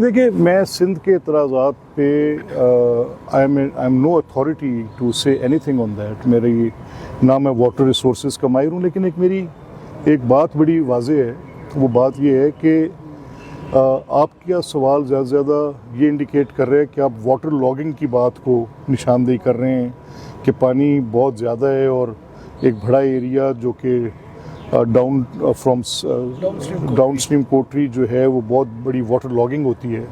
देखिए, मैं सिंध के एतराज़ात पे I am no authority to say anything on that. मेरी ना मैं वाटर रिसोर्सेज का माहिर हूँ, लेकिन एक बात बड़ी वाज़ेह है। वो बात ये है कि आपका सवाल ज़्यादा से ज़्यादा ये इंडिकेट कर रहे हैं कि आप वाटर लॉगिंग की बात को निशानदेही कर रहे हैं कि पानी बहुत ज़्यादा है और एक बड़ा एरिया जो कि डाउन स्ट्रीम कोटरी जो है वो बहुत बड़ी वाटर लॉगिंग होती है।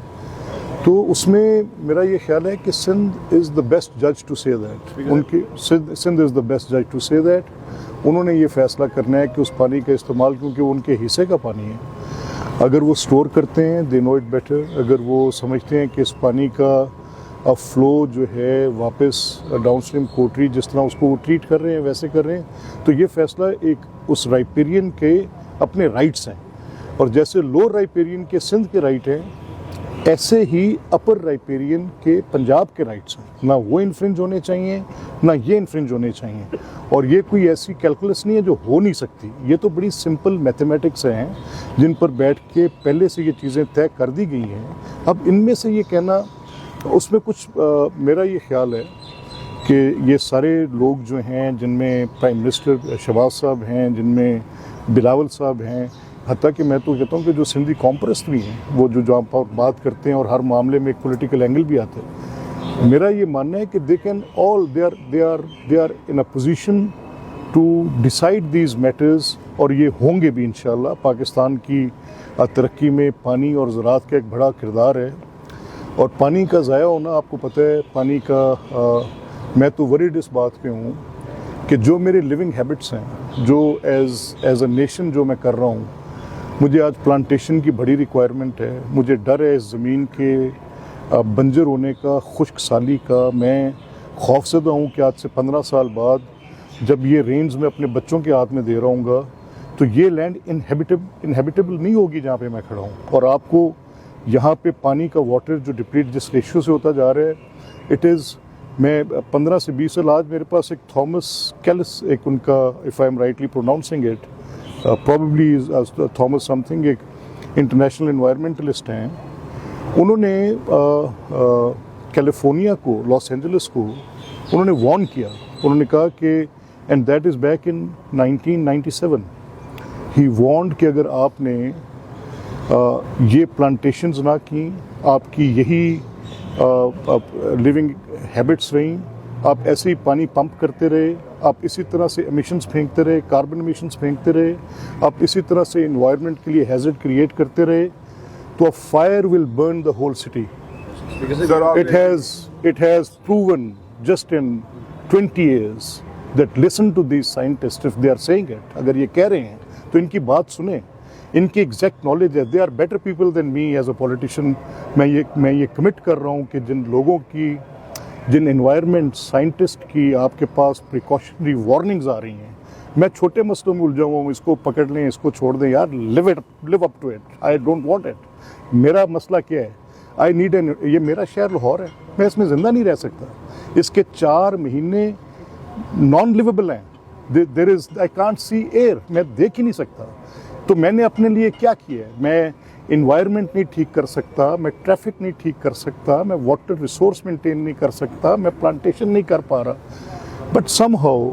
तो उसमें मेरा ये ख्याल है कि सिंध इज़ द बेस्ट जज to say that. Sindh is the best जज टू से दैट। उन्होंने ये फैसला करना है कि उस पानी का इस्तेमाल, क्योंकि उनके हिस्से का पानी है, अगर वो स्टोर करते हैं दे नो इट बेटर। अगर वो समझते हैं कि इस पानी का फ़्लो जो है वापस डाउन स्ट्रीम कोटरी जिस तरह उसको वो ट्रीट कर रहे हैं वैसे कर रहे हैं, तो ये फ़ैसला एक उस राइपेरियन के अपने राइट्स हैं। और जैसे लोअर राइपेरियन के सिंध के राइट हैं, ऐसे ही अपर राइपेरियन के पंजाब के राइट्स हैं। ना वो इन्फ्रिंज होने चाहिए, ना ये इन्फ्रिंज होने चाहिए। और ये कोई ऐसी कैलकुलस नहीं है जो हो नहीं सकती। ये तो बड़ी सिंपल मैथमेटिक्स हैं जिन पर बैठ के पहले से ये चीज़ें तय कर दी गई हैं। अब इनमें से ये कहना, उसमें कुछ मेरा ये ख्याल है कि ये सारे लोग जो हैं, जिनमें प्राइम मिनिस्टर शहबाज साहब हैं, जिनमें बिलावल साहब हैं, हत्ता कि मैं तो कहता हूँ कि जो सिंधी कॉम्प्रेस्ट भी हैं, वो जो जहाँ पर बात करते हैं और हर मामले में एक पॉलिटिकल एंगल भी आता है, मेरा ये मानना है कि they can all they are in a position to decide these matters. और ये होंगे भी इंशाल्लाह। पाकिस्तान की तरक्की में पानी और ज़राअत का एक बड़ा किरदार है। और पानी का ज़ाया होना, आपको पता है, पानी का मैं तो वरीड इस बात पे हूँ कि जो मेरे लिविंग हैबिट्स हैं, जो एज अ नेशन जो मैं कर रहा हूँ, मुझे आज प्लांटेशन की बड़ी रिक्वायरमेंट है। मुझे डर है इस ज़मीन के बंजर होने का, खुश्क साली का। मैं खौफज़दा हूँ कि आज से 15 साल बाद जब ये रेंज मैं अपने बच्चों के हाथ में दे रहा हूँ तो ये लैंड इनहेबिटेबल नहीं होगी जहाँ पे मैं खड़ा हूँ। और आपको यहाँ पे पानी का वाटर जो डिप्लीट जिस रेशियो से होता जा रहा है, इट इज़, मैं 15 से 20 साल, आज मेरे पास एक थॉमस कैलिस, एक उनका, if I am rightly pronouncing it, probably Thomas something, एक इंटरनेशनल एनवायरमेंटलिस्ट हैं। उन्होंने कैलिफोर्निया को, लॉस एंजलिस को उन्होंने वार्न किया। उन्होंने कहा कि, and that is back in 1997, he warned कि अगर आपने ये प्लांटेशंस ना की, आपकी यही लिविंग हैबिट्स रहीं, आप ऐसे ही पानी पंप करते रहे, आप इसी तरह से एमिशंस फेंकते रहे, कार्बन एमिशंस फेंकते रहे, आप इसी तरह से एनवायरनमेंट के लिए हैज़र्ड क्रिएट करते रहे, तो a fire will burn the whole city. It has proven just in 20 years that listen to these scientists if they are saying it। अगर ये कह रहे हैं तो इनकी बात सुने, इनकी एग्जैक्ट नॉलेज है। They are better people than me as a politician. मैं ये कमिट कर रहा हूँ कि जिन लोगों की, जिन एनवायरनमेंट साइंटिस्ट की आपके पास प्रिकॉशनरी वार्निंग्स आ रही हैं, मैं छोटे मसलों में उलझा हुआ हूँ, इसको पकड़ लें, इसको छोड़ दें, यार live up to it. I don't want it. मेरा मसला क्या है, आई नीड एन, ये मेरा शहर लाहौर है, मैं इसमें ज़िंदा नहीं रह सकता। इसके 4 महीने नॉन लिवेबल हैं। There is, I can't see air, मैं देख ही नहीं सकता। तो मैंने अपने लिए क्या किया है, मैं इन्वायरमेंट नहीं ठीक कर सकता, मैं ट्रैफिक नहीं ठीक कर सकता, मैं वाटर रिसोर्स मेंटेन नहीं कर सकता, मैं प्लांटेशन नहीं कर पा रहा। But somehow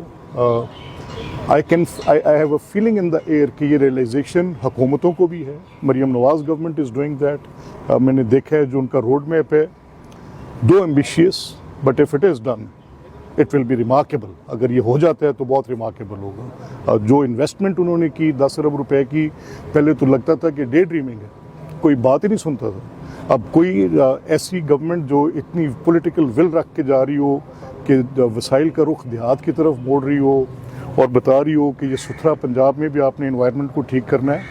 I have a feeling in the air कि ये रियलाइजेशन हुकूमतों को भी है। मरियम नवाज़ गवर्नमेंट इज़ डूइंग दैट। मैंने देखा है जो उनका रोड मैप है, दो ambitious, but if it is done it will be remarkable. अगर ये हो जाता है तो बहुत रिमार्केबल होगा। जो इन्वेस्टमेंट उन्होंने की 10 अरब रुपए की, पहले तो लगता था कि डे ड्रीमिंग है, कोई बात ही नहीं सुनता था। अब कोई ऐसी गवर्नमेंट जो इतनी पॉलिटिकल विल रख के जा रही हो कि वसाइल का रुख देहात की तरफ मोड़ रही हो और बता रही हो कि ये सुथरा पंजाब में भी आपने इन्वायरमेंट को ठीक करना है,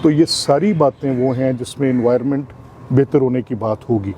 तो ये सारी बातें वो हैं जिसमें इन्वायरमेंट बेहतर होने की बात होगी।